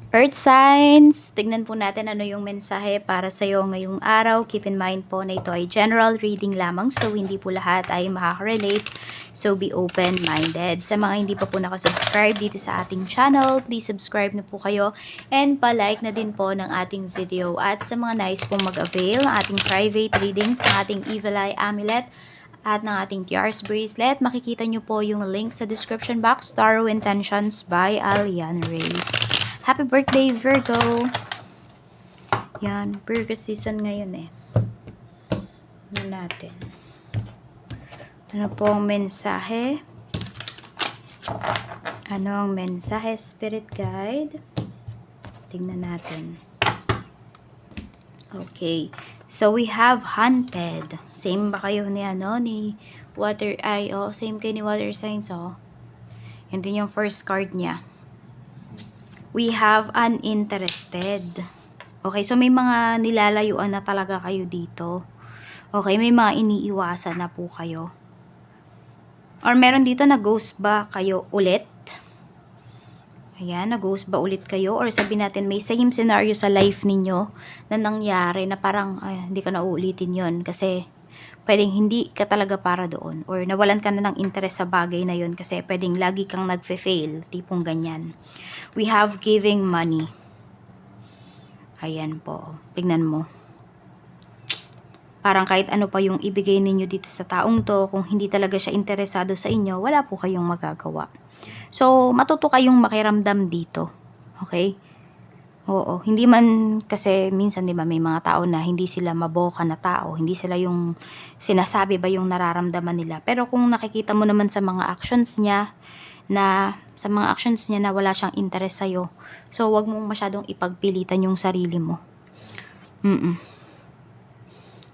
Earth signs, tignan po natin ano yung mensahe para sa iyo ngayong araw. Keep in mind po na ito ay general reading lamang, so hindi po lahat ay makaka-relate. So be open-minded. Sa mga hindi pa po nakasubscribe dito sa ating channel, please subscribe na po kayo and pa-like na din po ng ating video. At sa mga nais pong mag-avail ng ating private readings, ng ating Evil Eye Amulet, at ng ating TR's bracelet, makikita nyo po yung link sa description box. Tarot Intentions by Alian Reyes. Happy birthday, Virgo! Yan, Virgo season ngayon eh. Ano natin? Ano po ang mensahe? Ano ang mensahe, Spirit Guide? Tingnan natin. Okay. So, we have Hunted. Same ba kayo ni Water, same kayo ni Water Signs, Yan din yung first card niya. We have Uninterested. Okay, so may mga nilalayuan na talaga kayo dito. Okay, may mga iniiwasan na po kayo. Or meron dito na ghost ba kayo ulit? Ayan, na-ghost ba ulit kayo? Or sabihin natin, may same scenario sa life ninyo na nangyari na parang, hindi ka na uulitin yon kasi pwedeng hindi ka talaga para doon. Or nawalan ka na ng interest sa bagay na yon kasi pwedeng lagi kang nagfe-fail. Tipong ganyan. We have giving money. Ayan po. Tignan mo. Parang kahit ano pa yung ibigay ninyo dito sa taong to, kung hindi talaga siya interesado sa inyo, wala po kayong magagawa. So, matuto kayong makiramdam dito. Okay? Oo. Hindi man, kasi minsan diba may mga tao na hindi sila maboka na tao. Hindi sila yung sinasabi ba yung nararamdaman nila. Pero kung nakikita mo naman sa mga actions niya, na wala siyang interest sa'yo. So, wag mong masyadong ipagpilitan yung sarili mo.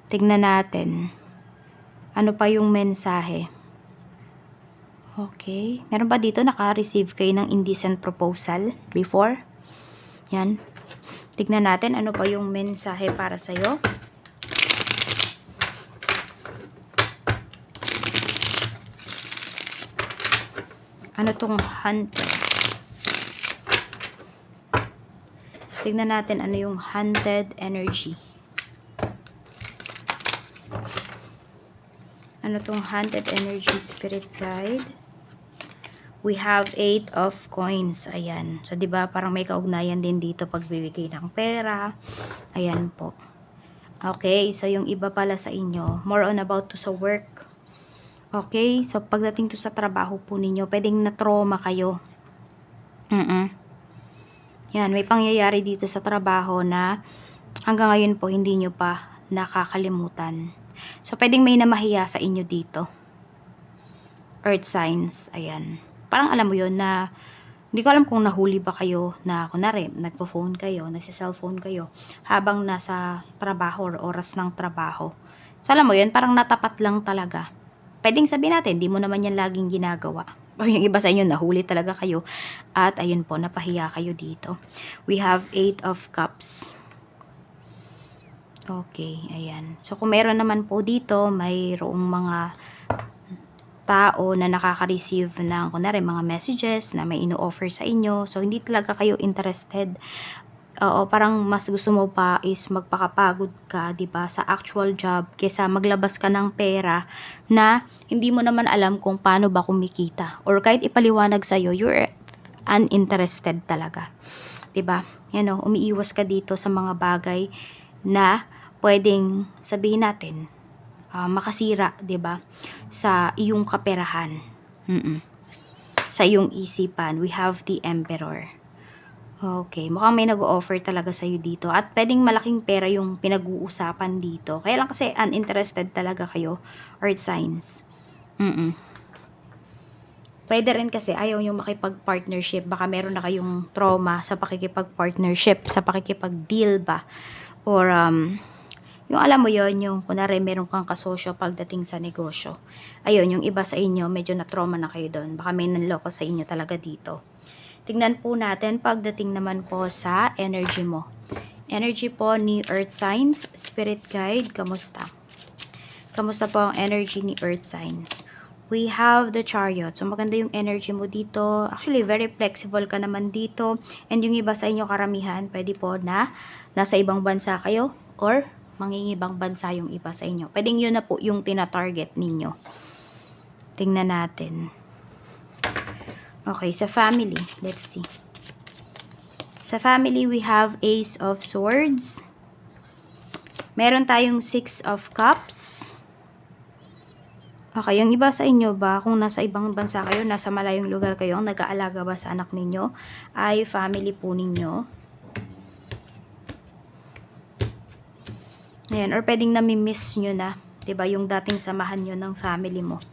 Tignan natin. Ano pa yung mensahe? Okay. Meron ba dito naka-receive kayo ng indecent proposal before? Yan. Tignan natin ano pa yung mensahe para sa'yo. Ano tong hunted? Tignan natin ano yung hunted energy. Ano tong hunted energy, Spirit Guide? We have 8 of coins. Ayan. So, diba parang may kaugnayan din dito pagbibigay ng pera. Ayan po. Okay. So, yung iba pala sa inyo, more on about to sa work. Okay. So, pagdating to sa trabaho po ninyo, pwedeng na-trauma kayo. Yan. May pangyayari dito sa trabaho na hanggang ngayon po hindi nyo pa nakakalimutan. So, pwedeng may namahiya sa inyo dito. Earth signs. Ayan. Parang alam mo yon na hindi ko alam kung nahuli ba kayo na kunwari nagpo-phone kayo, nagsi-cellphone kayo habang nasa trabaho or oras ng trabaho. So, alam mo yon parang natapat lang talaga. Pwedeng sabihin natin, di mo naman yan laging ginagawa. O yung iba sa inyo, nahuli talaga kayo. At ayun po, napahiya kayo dito. We have 8 of Cups. Okay, ayan. So, kung meron naman po dito, mayroong mga tao na nakaka-receive ng kunwari mga messages na may ino-offer sa inyo. So, hindi talaga kayo interested. Parang mas gusto mo pa is magpakapagod ka, 'di ba, sa actual job kaysa maglabas ka ng pera na hindi mo naman alam kung paano ba kumikita. Or kahit ipaliwanag sa iyo, you're uninterested talaga. 'Di ba? Yan umiiwas ka dito sa mga bagay na pwedeng sabihin natin makasira, 'di ba, sa iyong kaperahan. Sa iyong isipan. We have the Emperor. Okay, mukhang may nag-o-offer talaga sa'yo dito. At pwedeng malaking pera yung pinag-uusapan dito. Kaya lang kasi uninterested talaga kayo, Earth signs. Pwede rin kasi ayaw nyo makipag-partnership. Baka meron na kayong trauma sa pakikipag-partnership, sa pakikipag-deal ba. Or, yung alam mo yon yung kunwari meron kang kasosyo pagdating sa negosyo. Ayun, yung iba sa inyo, medyo na-trauma na kayo doon. Baka may nanloko sa inyo talaga dito. Tingnan po natin pagdating naman po sa energy mo. Energy po ni Earth Signs, Spirit Guide, kamusta? Kamusta po ang energy ni Earth Signs? we have the Chariot. So, maganda yung energy mo dito. Actually, very flexible ka naman dito. And yung iba sa inyo karamihan, pwede po na nasa ibang bansa kayo or mangingibang bansa yung iba sa inyo. Pwedeng yun na po yung tina-target ninyo. Tingnan natin. Okay, sa family. Let's see. Sa family, we have Ace of Swords. Meron tayong Six of Cups. Okay, yung iba sa inyo ba, kung nasa ibang bansa kayo, nasa malayong lugar kayo, ang nag-aalaga ba sa anak ninyo, ay family po ninyo. Ayan, or pwedeng nami-miss nyo na, 'di ba, yung dating samahan nyo ng family mo.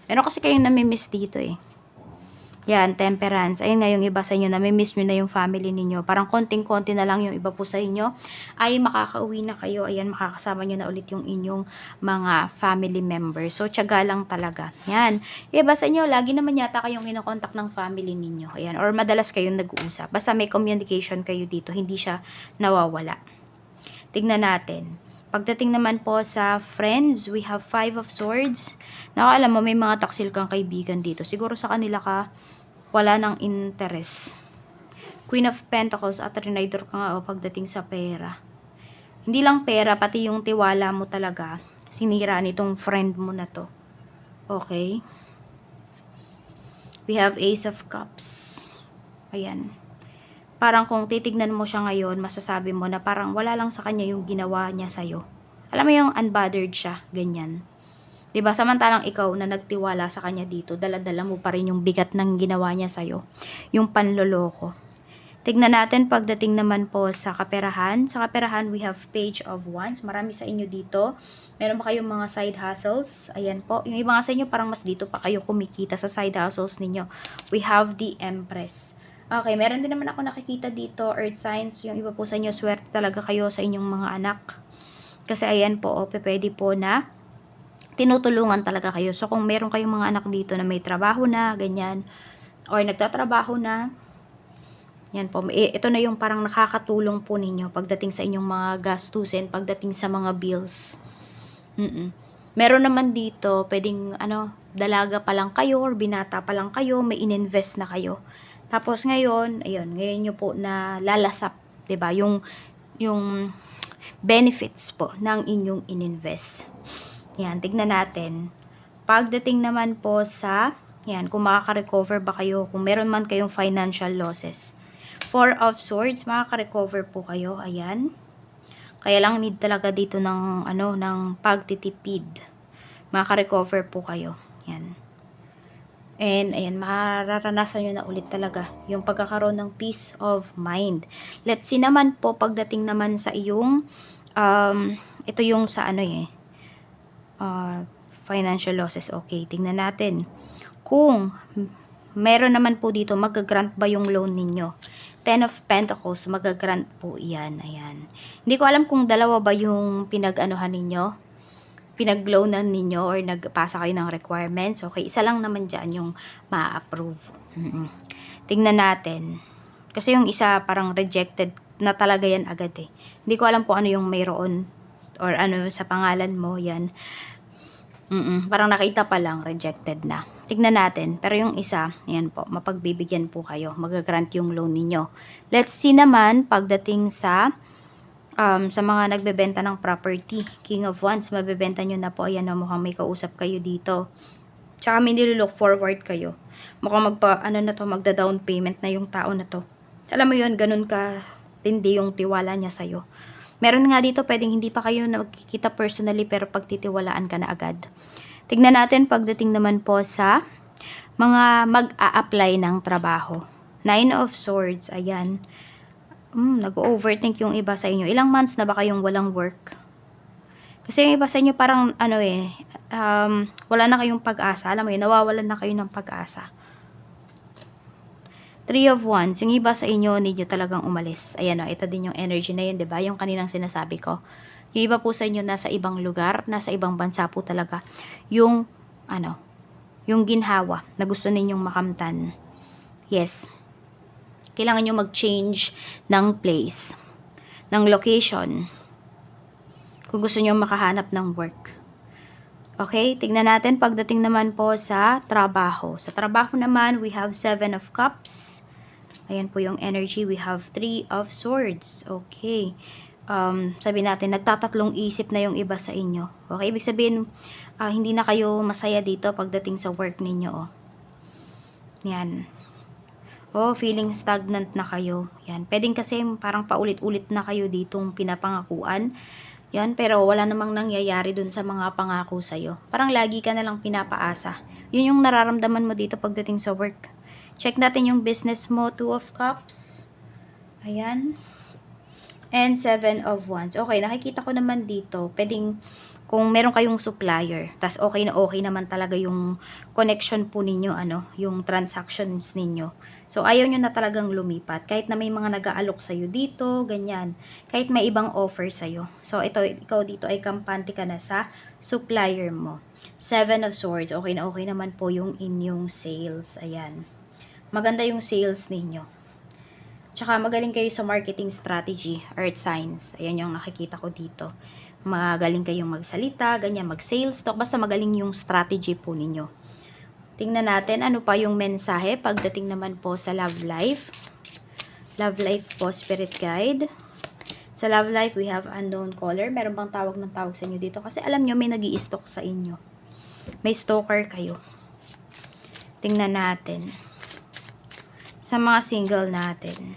Meron kasi kayong nami-miss dito eh. Yan, Temperance. Ayun nga yung iba sa inyo, nami-miss nyo na yung family ninyo. Parang konting-konti na lang yung iba po sa inyo ay makakauwi na kayo. Ayan, makakasama nyo na ulit yung inyong mga family members. So, tiyaga lang talaga. Yan. Iba sa inyo, lagi naman yata kayong kinokontak ng family ninyo. Ayan, or madalas kayong nag-uusap. Basta may communication kayo dito, hindi siya nawawala. Tignan natin. Pagdating naman po sa friends, we have Five of Swords. Alam mo, may mga taksil kang kaibigan dito. Siguro sa kanila ka wala ng interest. Queen of Pentacles at Renider ka nga pagdating sa pera. Hindi lang pera, pati yung tiwala mo talaga. Sinira nitong friend mo na to. Okay? We have Ace of Cups. Ayan. Parang kung titignan mo siya ngayon, masasabi mo na parang wala lang sa kanya yung ginawa niya sa'yo. Alam mo yung unbothered siya, ganyan. 'Di ba? Samantalang ikaw na nagtiwala sa kanya dito, dala-dala mo pa rin yung bigat ng ginawa niya sa'yo. Yung panloloko. Tignan natin pagdating naman po sa kaperahan. Sa kaperahan, we have Page of Wands. Marami sa inyo dito. Meron ba kayong mga side hustles? Ayan po. Yung iba nga sa inyo, parang mas dito pa kayo kumikita sa side hustles ninyo. We have the Empress. Okay, meron din naman ako nakikita dito, earth signs. Yung iba po sa inyo, swerte talaga kayo sa inyong mga anak. Kasi ayan po, pwede po na tinutulungan talaga kayo. So, kung meron kayong mga anak dito na may trabaho na, ganyan, or nagtatrabaho na, yan po, ito na yung parang nakakatulong po ninyo pagdating sa inyong mga gastusin, pagdating sa mga bills. Meron naman dito, pwedeng, dalaga pa lang kayo, or binata pa lang kayo, may ininvest na kayo. Tapos ngayon, ayun, ngayon nyo po na lalasap, 'di ba? Yung benefits po ng inyong ininvest. Yan, tignan natin. Pagdating naman po sa, yan, kung makaka-recover ba kayo, kung meron man kayong financial losses. Four of Swords, makaka-recover po kayo, ayan. Kaya lang need talaga dito ng, ng pagtitipid. Makaka-recover po kayo, yan. And, ayan, mararanasan nyo na ulit talaga yung pagkakaroon ng peace of mind. Let's see naman po, pagdating naman sa iyong, ito yung sa financial losses. Okay, tingnan natin. Kung meron naman po dito, mag-grant ba yung loan ninyo? Ten of Pentacles, mag-grant po yan. Ayan. Hindi ko alam kung dalawa ba yung pinag-anuhan ninyo, pinag-loanan ninyo or nagpasa kayo ng requirements. Okay, isa lang naman dyan yung ma-approve. Tingnan natin. Kasi yung isa parang rejected na talaga yan agad eh. Hindi ko alam kung ano yung mayroon or ano sa pangalan mo yan. Parang nakita pa lang, rejected na. Tignan natin. Pero yung isa, yan po, mapagbibigyan po kayo. Mag-grant yung loan ninyo. Let's see naman pagdating sa mga nagbebenta ng property. King of Wands, mabebenta nyo na po. Ayan na, mukhang may kausap kayo dito. Tsaka may nilook forward kayo. Mukhang magda-down payment na yung tao na to. Alam mo yun, ganun ka tindi yung tiwala niya sa'yo. Meron nga dito, pwedeng hindi pa kayo nagkikita personally, pero pagtitiwalaan ka na agad. Tignan natin pagdating naman po sa mga mag-a-apply ng trabaho. Nine of Swords, ayan. Nag-overthink yung iba sa inyo. Ilang months na ba kayong walang work? Kasi yung iba sa inyo parang wala na kayong pag-asa. Alam mo yun, nawawalan na kayo ng pag-asa. Three of Wands, yung iba sa inyo, need nyo talagang umalis. Ayan o, ito din yung energy na yun, diba? Yung kaninang sinasabi ko. Yung iba po sa inyo, nasa ibang lugar, nasa ibang bansa po talaga. Yung ginhawa na gusto ninyong makamtan. Yes. Kailangan nyo mag-change ng place, ng location, kung gusto nyo makahanap ng work. Okay, tignan natin pagdating naman po sa trabaho. Sa trabaho naman, we have 7 of Cups. Ayan po yung energy. We have 3 of Swords. Okay. Sabi natin, nagtatatlong isip na yung iba sa inyo. Okay, ibig sabihin, hindi na kayo masaya dito pagdating sa work ninyo. Oh. Yan. Oh, feeling stagnant na kayo. Yan. Pwedeng kasi parang paulit-ulit na kayo ditong pinapangakuan. Yan, pero wala namang nangyayari dun sa mga pangako sa'yo. Parang lagi ka na lang pinapaasa. Yun yung nararamdaman mo dito pagdating sa work. Check natin yung business mo, 2 of Cups. Ayan. And 7 of Wands. Okay, nakikita ko naman dito, pwedeng kung meron kayong supplier, tas okay naman talaga yung connection po ninyo, yung transactions ninyo. So, ayaw nyo na talagang lumipat. Kahit na may mga nag-aalok sa'yo dito, ganyan. Kahit may ibang offer sa'yo. So, ikaw dito ay kampante ka na sa supplier mo. 7 of Swords. Okay naman po yung inyong sales. Ayan. Maganda yung sales ninyo. Tsaka magaling kayo sa marketing strategy, earth signs. Ayan yung nakikita ko dito. Magaling kayong magsalita, ganyan, mag-sales talk. Basta magaling yung strategy po ninyo. Tingnan natin ano pa yung mensahe pagdating naman po sa love life. Love life po, spirit guide. Sa love life, we have unknown caller. Meron bang tawag ng tawag sa inyo dito? Kasi alam nyo, may nag-i-stalk sa inyo. May stalker kayo. Tingnan natin. Sa mga single natin,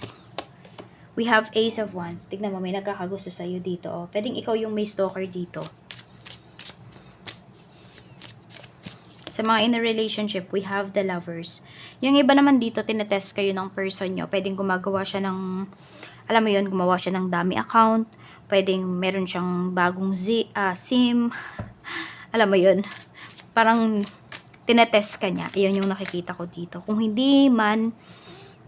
we have Ace of Wands. Tignan mo, may nagkakagusto sa'yo dito. Oh. Pwedeng ikaw yung may stalker dito. Sa mga in a relationship, we have the Lovers. Yung iba naman dito, tinetest kayo ng person nyo. Pwedeng gumagawa siya ng, alam mo yun, gumawa siya ng dummy account. Pwedeng meron siyang bagong SIM. Alam mo yun. Parang tinetest ka niya. Iyon yung nakikita ko dito. Kung hindi man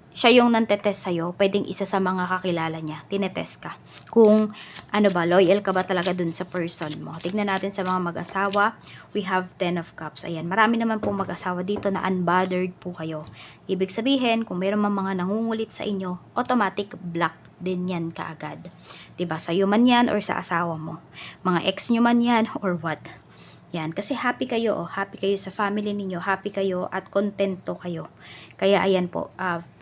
siya yung nantetest sa'yo, pwedeng isa sa mga kakilala niya, tinetest ka. Kung loyal ka ba talaga dun sa person mo. Tignan natin sa mga mag-asawa, we have 10 of Cups. Ayan, marami naman pong mag-asawa dito na unbothered po kayo. Ibig sabihin, kung mayroon mga nangungulit sa inyo, automatic block din yan kaagad. Diba? Sa'yo man yan or sa asawa mo. Mga ex nyo man yan or what. Yan, kasi happy kayo, happy kayo sa family ninyo, happy kayo at kontento kayo. Kaya ayan po,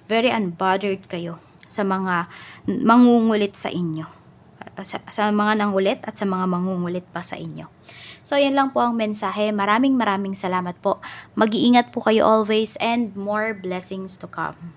very unbothered kayo sa mga mangungulit sa inyo. Sa mga nangulit at sa mga mangungulit pa sa inyo. So, yan lang po ang mensahe. Maraming salamat po. Mag-iingat po kayo always and more blessings to come.